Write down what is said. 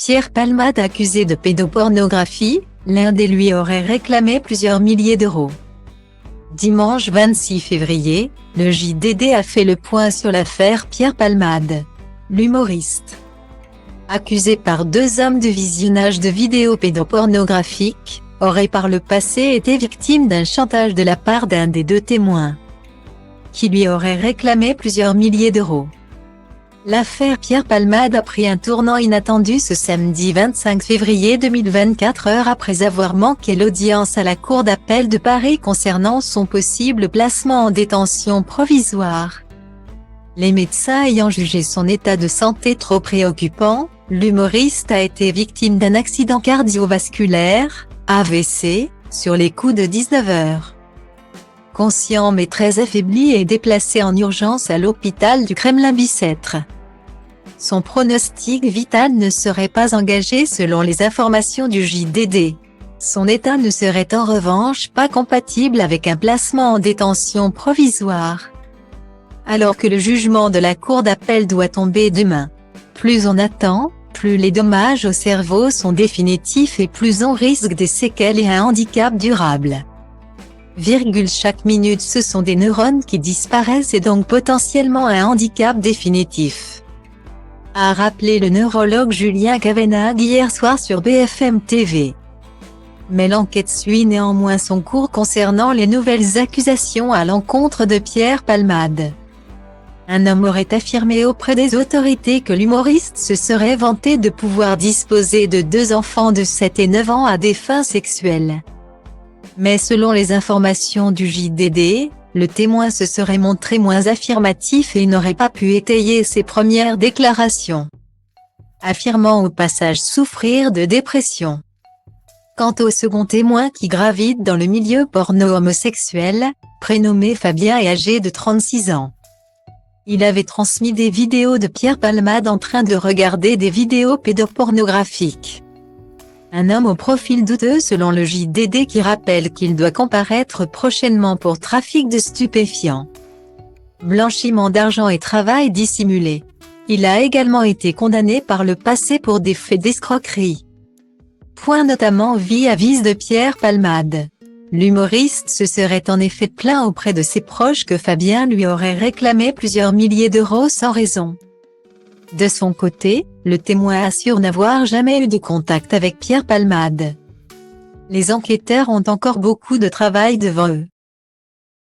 Pierre Palmade accusé de pédopornographie, l'un des lui aurait réclamé plusieurs milliers d'euros. Dimanche 26 février, le JDD a fait le point sur l'affaire Pierre Palmade. L'humoriste, accusé par 2 hommes de visionnage de vidéos pédopornographiques, aurait par le passé été victime d'un chantage de la part d'un des 2 témoins, qui lui aurait réclamé plusieurs milliers d'euros. L'affaire Pierre Palmade a pris un tournant inattendu ce samedi 25 février 2024 heures après avoir manqué l'audience à la Cour d'appel de Paris concernant son possible placement en détention provisoire. Les médecins ayant jugé son état de santé trop préoccupant, l'humoriste a été victime d'un accident cardiovasculaire, AVC, sur les coups de 19 heures. Conscient mais très affaibli et déplacé en urgence à l'hôpital du Kremlin-Bicêtre. Son pronostic vital ne serait pas engagé selon les informations du JDD. Son état ne serait en revanche pas compatible avec un placement en détention provisoire. Alors que le jugement de la Cour d'appel doit tomber demain. Plus on attend, plus les dommages au cerveau sont définitifs et plus on risque des séquelles et un handicap durable. Chaque minute ce sont des neurones qui disparaissent et donc potentiellement un handicap définitif, a rappelé le neurologue Julien Cavenagh hier soir sur BFM TV. Mais l'enquête suit néanmoins son cours concernant les nouvelles accusations à l'encontre de Pierre Palmade. Un homme aurait affirmé auprès des autorités que l'humoriste se serait vanté de pouvoir disposer de 2 enfants de 7 et 9 ans à des fins sexuelles. Mais selon les informations du JDD, le témoin se serait montré moins affirmatif et n'aurait pas pu étayer ses premières déclarations, affirmant au passage souffrir de dépression. Quant au second témoin qui gravite dans le milieu porno homosexuel, prénommé Fabien et âgé de 36 ans. Il avait transmis des vidéos de Pierre Palmade en train de regarder des vidéos pédopornographiques. Un homme au profil douteux selon le JDD qui rappelle qu'il doit comparaître prochainement pour trafic de stupéfiants, blanchiment d'argent et travail dissimulé. Il a également été condamné par le passé pour des faits d'escroquerie. Point notamment vis-à-vis de Pierre Palmade. L'humoriste se serait en effet plaint auprès de ses proches que Fabien lui aurait réclamé plusieurs milliers d'euros sans raison. De son côté, le témoin assure n'avoir jamais eu de contact avec Pierre Palmade. Les enquêteurs ont encore beaucoup de travail devant eux.